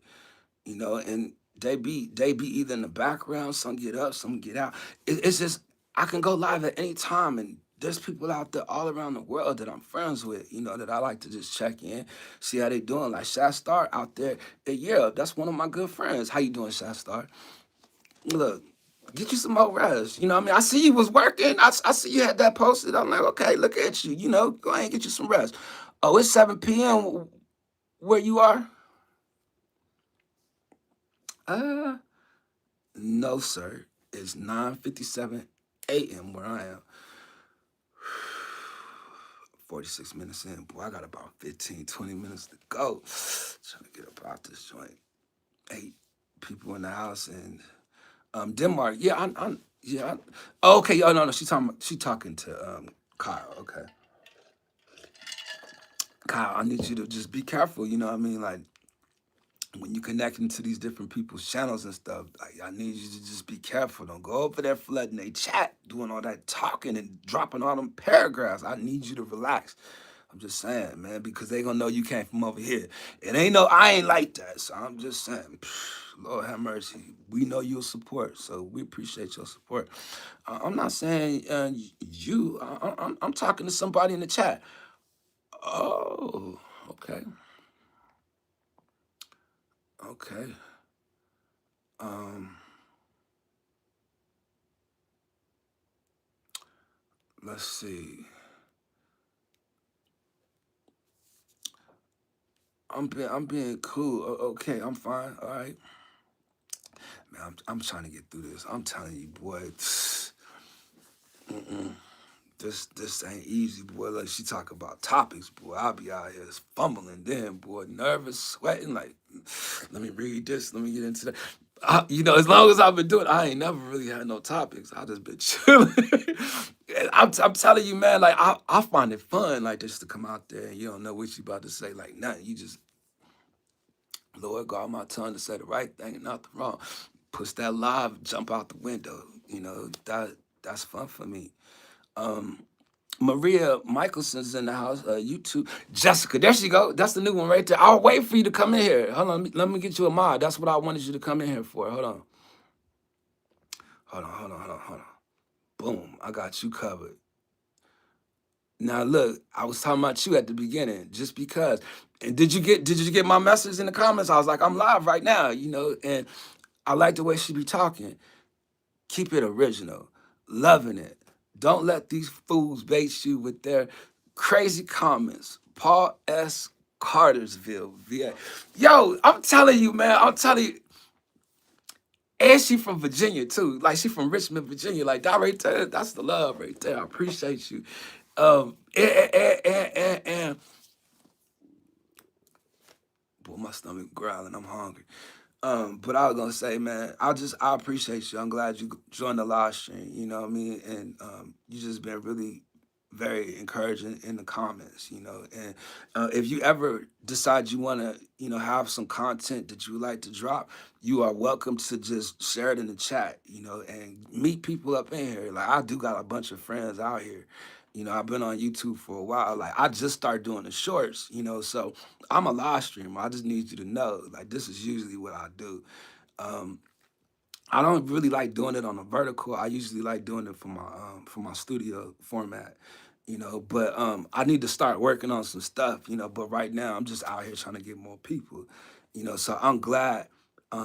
you know, and they be either in the background, some get up, some get out. It's just I can go live at any time, and there's people out there all around the world that I'm friends with, you know, that I like to just check in, see how they doing. Like Shastar out there in Europe, that's one of my good friends. How you doing, Shastar? Look, get you some more rest. You know what I mean? I see you was working. I see you had that posted. I'm like, okay, look at you. You know, go ahead and get you some rest. Oh, it's 7 p.m. where you are? Uh, no, sir. It's 9:57 a.m. where I am. 46 minutes in. Boy, I got about 15, 20 minutes to go. Trying to get up out this joint. 8 people in the house and Denmark. Yeah, I'm yeah. Oh, okay, oh no, she talking to Kyle. Okay. Kyle, I need you to just be careful, you know what I mean? Like when you connecting to these different people's channels and stuff, like, I need you to just be careful. Don't go over there flooding they chat, doing all that talking and dropping all them paragraphs. I need you to relax. I'm just saying, man, because they gonna know you came from over here. It ain't no, I ain't like that. So I'm just saying, Lord have mercy. We know you'll support, so we appreciate your support. I'm not saying you. I'm talking to somebody in the chat. Oh, okay, okay. Um, let's see. I'm being cool. Okay, I'm fine. All right, man. I'm trying to get through this. I'm telling you, boy. This ain't easy, boy. Like she talk about topics, boy. I'll be out here fumbling then, boy, nervous, sweating. Like, let me read this. Let me get into that. You know, as long as I've been doing, I ain't never really had no topics. I just been chilling. And I'm telling you, man. Like I find it fun, like just to come out there and you don't know what you about to say, like nothing. You just Lord guard my tongue to say the right thing and not the wrong. Push that live, jump out the window. You know that's fun for me. Um, Maria Michelson's in the house. YouTube. Jessica, there she go. That's the new one right there. I'll wait for you to come in here. Hold on, let me get you a mod. That's what I wanted you to come in here for. Hold on. Hold on. Boom. I got you covered. Now look, I was talking about you at the beginning, just because. And did you get my message in the comments? I was like, I'm live right now, you know, and I like the way she be talking. Keep it original. Loving it. Don't let these fools bait you with their crazy comments. Paul S. Cartersville, VA. Yo, I'm telling you, man. I'm telling you. And she from Virginia, too. Like, she from Richmond, Virginia. Like, that right there, that's the love right there. I appreciate you. And boy, my stomach growling. I'm hungry. But I was gonna say, man, I appreciate you. I'm glad you joined the live stream. You know what I mean? And you just been really very encouraging in the comments, you know. And if you ever decide you want to, you know, have some content that you would like to drop, you are welcome to just share it in the chat, you know, and meet people up in here. Like I do got a bunch of friends out here. You know, I've been on YouTube for a while. Like I just started doing the shorts, you know, so I'm a live streamer. I just need you to know, like this is usually what I do. Um, I don't really like doing it on a vertical. I usually like doing it for my studio format, you know. But I need to start working on some stuff, you know. But right now I'm just out here trying to get more people, you know. So I'm glad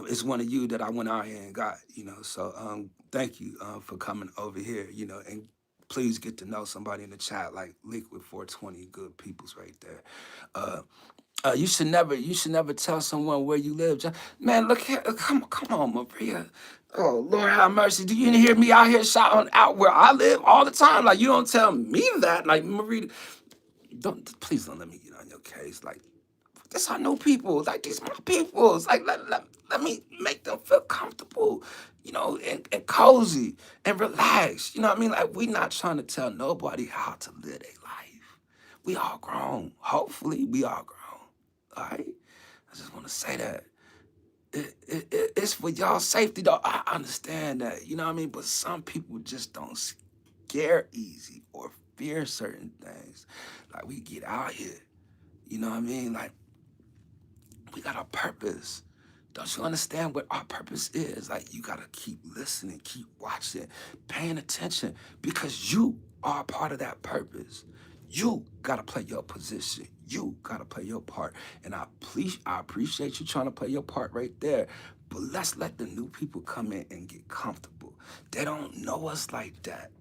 it's one of you that I went out here and got, you know. So thank you for coming over here, you know, and please get to know somebody in the chat like Liquid 420, good peoples right there. Uh, you should never tell someone where you live. Man, look here, come on, Maria. Oh Lord, have mercy. Do you hear me out here shouting out where I live all the time? Like you don't tell me that. Like Maria, please don't let me get on your case. Like this, I know people. Like these my peoples. Like let me make them feel comfortable, you know, and cozy and relaxed. You know what I mean? Like we not trying to tell nobody how to live their life. We all grown. Hopefully, we all grown. All right? I just want to say that. It's for y'all safety, though. I understand that. You know what I mean? But some people just don't scare easy or fear certain things. Like, we get out here. You know what I mean? Like, we got a purpose. Don't you understand what our purpose is? Like, you got to keep listening, keep watching, paying attention because you are a part of that purpose. You got to play your position. You got to play your part. And I appreciate you trying to play your part right there. But let's let the new people come in and get comfortable. They don't know us like that.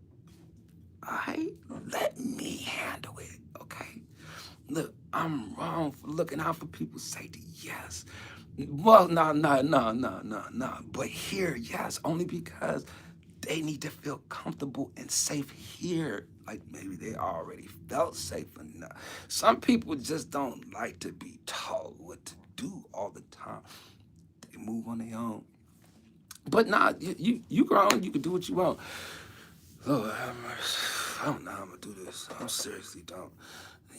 All right? Let me handle it, okay? Look, I'm wrong for looking out for people's safety, yes. Well, no. But here, yes, only because they need to feel comfortable and safe here. Like maybe they already felt safe enough. Some people just don't like to be told what to do all the time. They move on their own. But nah, you grown, you can do what you want. Lord have mercy. I don't know how I'm gonna do this. I seriously don't.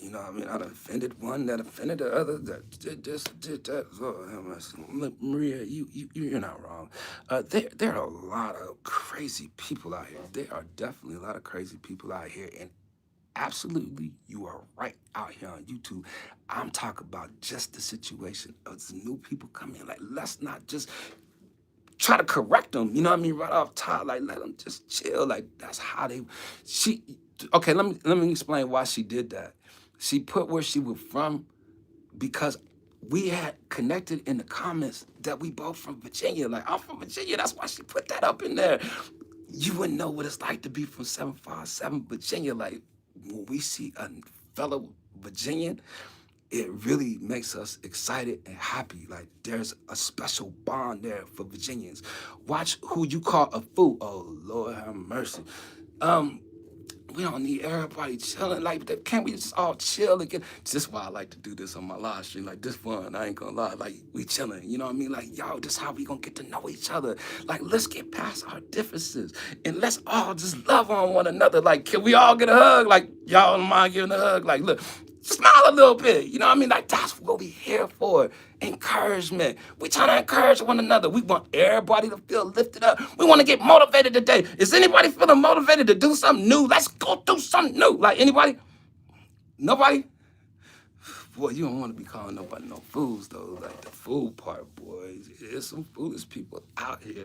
You know what I mean? I done offended one that offended the other that did this, did that. Lord have mercy. Look, Maria, you're not wrong. There are a lot of crazy people out here. There are definitely a lot of crazy people out here. And absolutely, you are right out here on YouTube. I'm talking about just the situation of the new people coming in. Like, let's not just try to correct them, you know what I mean, right off top. Like, let them just chill. Like, that's how okay, let me explain why she did that. She put where she was from because we had connected in the comments that we both from Virginia. Like, I'm from Virginia. That's why she put that up in there. You wouldn't know what it's like to be from 757 Virginia. Like, when we see a fellow Virginian, it really makes us excited and happy. Like there's a special bond there for Virginians. Watch who you call a fool. Oh Lord have mercy. We don't need everybody chilling. Like, can't we just all chill again? This is why I like to do this on my live stream. Like, this fun. I ain't gonna lie. Like, we chilling. You know what I mean? Like, yo, this is how we gonna get to know each other. Like, let's get past our differences and let's all just love on one another. Like, can we all get a hug? Like, y'all don't mind giving a hug? Like, look, smile a little bit. You know what I mean? Like, that's what we here for. Encouragement. We trying to encourage one another. We want everybody to feel lifted up. We want to get motivated today. Is anybody feeling motivated to do something new? Let's go do something new. Like anybody? Nobody? Boy, you don't want to be calling nobody no fools though. Like the fool part, boys. There's some foolish people out here.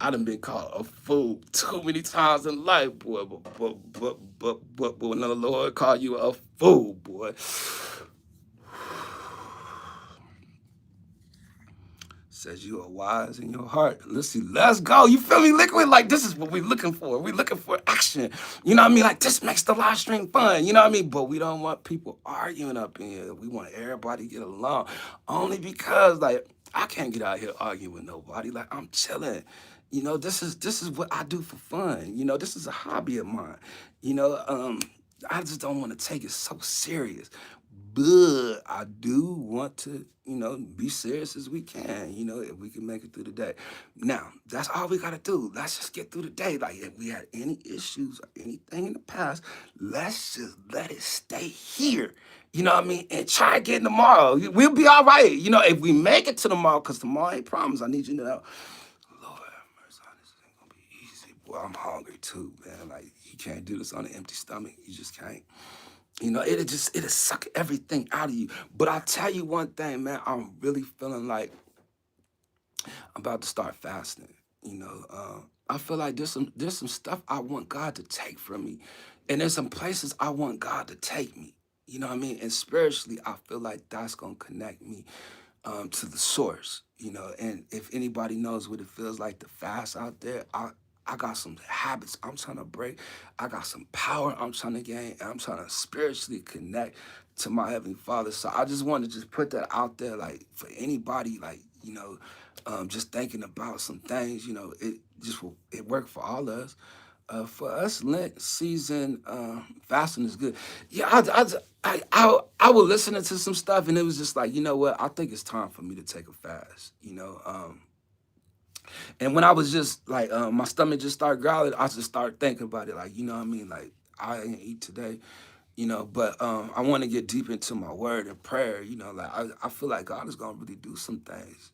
I done been called a fool too many times in life, boy. But when the Lord call you a fool, boy. Says you are wise in your heart. Let's go. You feel me, Liquid? Like, this is what we're looking for. We're looking for action. You know what I mean? Like, this makes the live stream fun. You know what I mean? But we don't want people arguing up in here. We want everybody to get along. Only because, like, I can't get out here arguing with nobody. Like, I'm chilling. You know, this is what I do for fun. You know, this is a hobby of mine. You know, I just don't want to take it so serious. but I do want to, be serious as we can, if we can make it through the day. Now, that's all we gotta do. Let's just get through the day. Like, if we had any issues or anything in the past, let's just let it stay here. You know what I mean? And try again tomorrow. We'll be all right. If we make it to tomorrow, because tomorrow ain't promised, I need you to know, Lord have mercy, this ain't gonna be easy. Boy, I'm hungry too, man. Like, you can't do this on an empty stomach. You just can't. It'll suck everything out of you. But I'll tell you one thing, man, I'm really feeling like I'm about to start fasting. I feel like there's some stuff I want God to take from me. And there's some places I want God to take me. You know what I mean? And spiritually, I feel like that's gonna connect me to the source, and if anybody knows what it feels like to fast out there, I got some habits I'm trying to break. I got some power I'm trying to gain, and I'm trying to spiritually connect to my Heavenly Father. So I just want to just put that out there, like, for anybody, like, just thinking about some things, it worked for all of us. For us, Lent season, fasting is good. Yeah, I was listening to some stuff, and it was just like, you know what? I think it's time for me to take a fast. And when I was just like, my stomach just started growling, I just started thinking about it, like, you know what I mean? Like, I didn't eat today, but I want to get deep into my word and prayer. Like, I feel like God is gonna really do some things,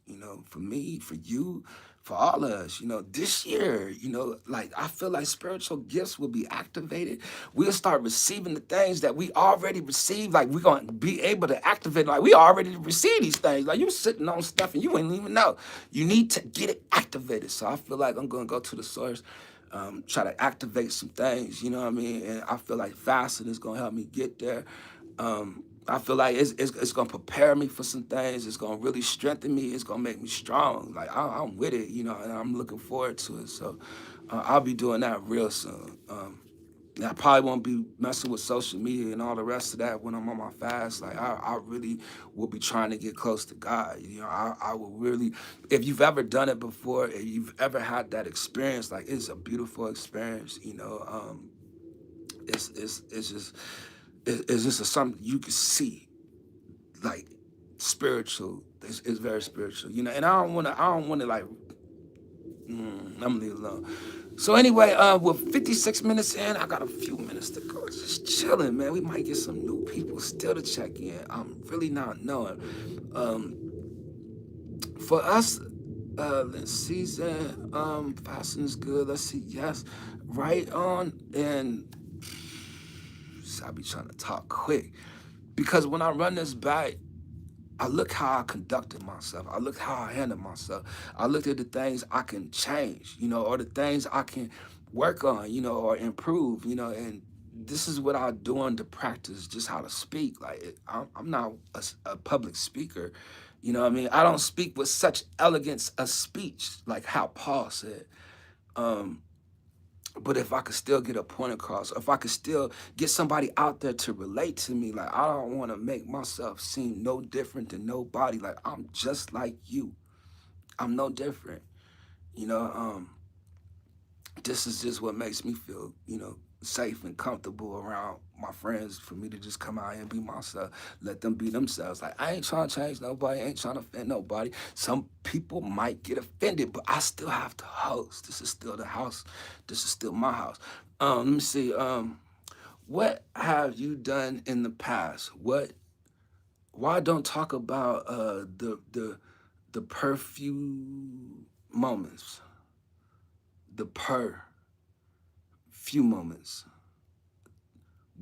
for me, for you, for all of us, this year. Like, I feel like spiritual gifts will be activated. We'll start receiving the things that we already received. Like, we're gonna be able to activate, like, we already received these things. Like, you sitting on stuff and you ain't even know. You need to get it activated. So I feel like I'm gonna go to the source, try to activate some things, you know what I mean? And I feel like fasting is gonna help me get there. I feel like it's gonna prepare me for some things. It's gonna really strengthen me. It's gonna make me strong. Like, I'm with it, and I'm looking forward to it. So I'll be doing that real soon. And I probably won't be messing with social media and all the rest of that when I'm on my fast. Like, I really will be trying to get close to God. I will really, if you've ever done it before, if you've ever had that experience, like, it's a beautiful experience. It's just something you can see, like, spiritual. It's very spiritual, and I don't want to like. I'm gonna leave it alone. So anyway, we're 56 minutes in. I got a few minutes to go. Just chilling, man. We might get some new people still to check in. I'm really not knowing. Um, for us, this season, fasting is good. Let's see. Yes, right on. And I be trying to talk quick because when I run this back, I look how I conducted myself. I look how I handled myself. I looked at the things I can change, or the things I can work on, or improve, and this is what I'm doing to practice just how to speak. Like, I'm not a public speaker, you know what I mean? I don't speak with such elegance of speech, like how Paul said. Um, but if I could still get a point across, if I could still get somebody out there to relate to me, like, I don't want to make myself seem no different than nobody. Like, I'm just like you. I'm no different. You know, um, this is just what makes me feel, safe and comfortable around my friends, for me to just come out and be myself, let them be themselves. Like, I ain't trying to change nobody, I ain't trying to offend nobody. Some people might get offended, but I still have to host. This is still the house. This is still my house. Let me see. What have you done in the past? Why don't talk about the perfume moments? The few moments.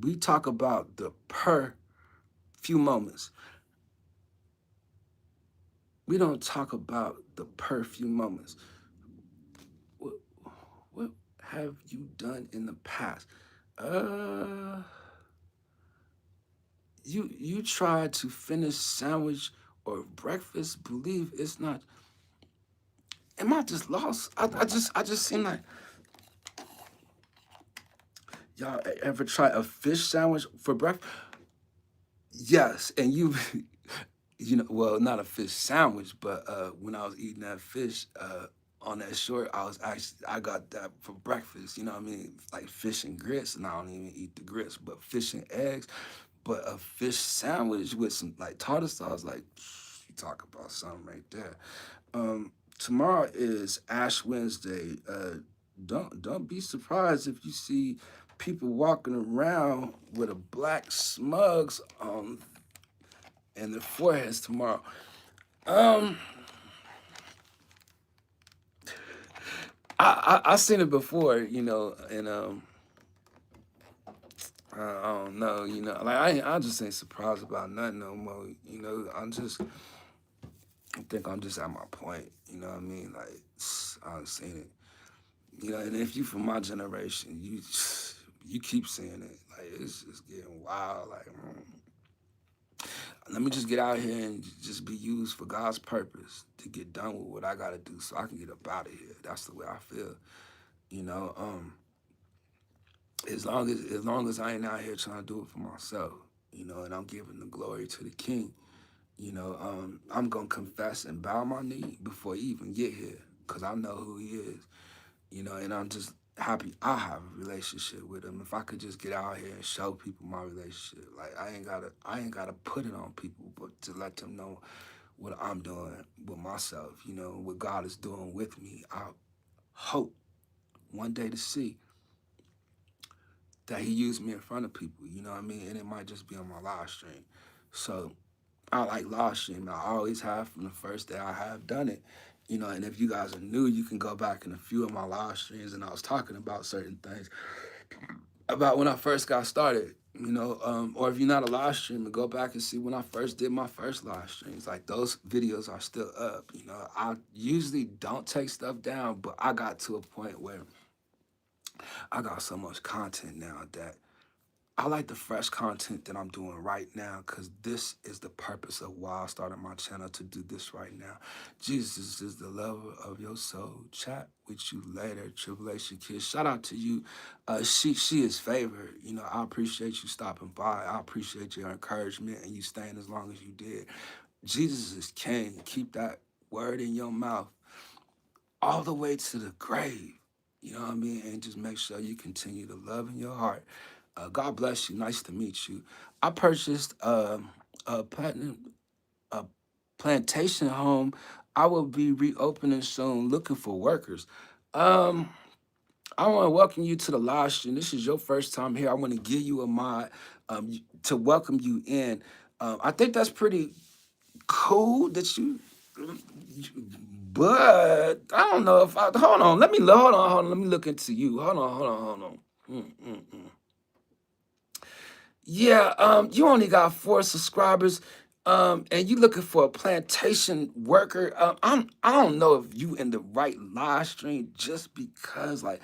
We talk about the few moments. We don't talk about the few moments. What, what have you done in the past? Uh, you tried to finish sandwich or breakfast. Believe it's not. Am I just lost? I just seem like y'all ever try a fish sandwich for breakfast? Yes, and you well, not a fish sandwich, but when I was eating that fish on that short, I got that for breakfast. You know what I mean? Like fish and grits, and I don't even eat the grits, but fish and eggs. But a fish sandwich with some like tartar sauce, like you talk about something right there. Tomorrow is Ash Wednesday. Don't be surprised if you see people walking around with a black smugs on and their foreheads tomorrow. Um, I seen it before, you know, and I don't know, you know, like I just ain't surprised about nothing no more, you know. I think I'm just at my point, you know what I mean? Like I've seen it, you know. And if you from my generation, you keep seeing it, like it's just getting wild. Like let me just get out here and just be used for God's purpose to get done with what I gotta do, so I can get up out of here. That's the way I feel, you know. As long as I ain't out here trying to do it for myself, you know, and I'm giving the glory to the King, you know, I'm gonna confess and bow my knee before you even get here, cause I know who He is, you know, and I'm just happy I have a relationship with Him. If I could just get out here and show people my relationship, like I ain't gotta put it on people, but to let them know what I'm doing with myself, you know, what God is doing with me. I hope one day to see that He used me in front of people, you know what I mean? And it might just be on my live stream. So I like live stream. I always have from the first day I have done it. You know, and if you guys are new, you can go back in a few of my live streams and I was talking about certain things about when I first got started, you know, or if you're not a live streamer, go back and see when I first did my first live streams. Like those videos are still up, you know. I usually don't take stuff down, but I got to a point where I got so much content now that I like the fresh content that I'm doing right now because this is the purpose of why I started my channel, to do this right now. Jesus is the lover of your soul. Chat with you later, Tribulation Kidz. Shout out to you. She is favored. You know, I appreciate you stopping by. I appreciate your encouragement and you staying as long as you did. Jesus is king. Keep that word in your mouth all the way to the grave. You know what I mean? And just make sure you continue to love in your heart. God bless you. Nice to meet you. I purchased a platinum a plantation home. I will be reopening soon, looking for workers. Um, I want to welcome you to the live stream. This is your first time here. I want to give you a mod to welcome you in. I think that's pretty cool that you, but I don't know if I, hold on. Hold on. Let me look into you. Hold on. Mm. Yeah, you only got 4 subscribers, and you looking for a plantation worker. I don't know if you in the right live stream just because like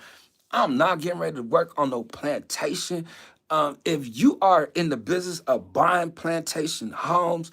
I'm not getting ready to work on no plantation. If you are in the business of buying plantation homes,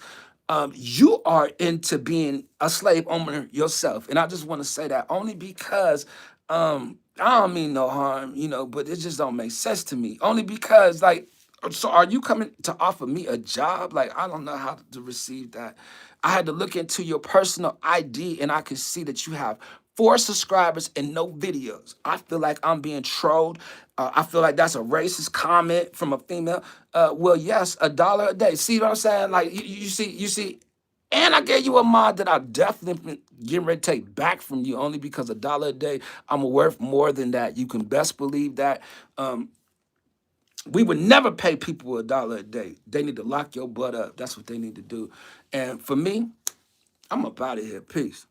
you are into being a slave owner yourself. And I just want to say that only because I don't mean no harm, you know, but it just don't make sense to me. Only because like, so are you coming to offer me a job? Like, I don't know how to receive that. I had to look into your personal ID and I could see that you have 4 subscribers and no videos. I feel like I'm being trolled. I feel like that's a racist comment from a female. Well, yes, $1 a day. See what I'm saying? Like you see, and I gave you a mod that I definitely been getting ready to take back from you only because $1 a day, I'm worth more than that. You can best believe that. We would never pay people $1 a day. They need to lock your butt up. That's what they need to do. And for me, I'm up out of here. Peace.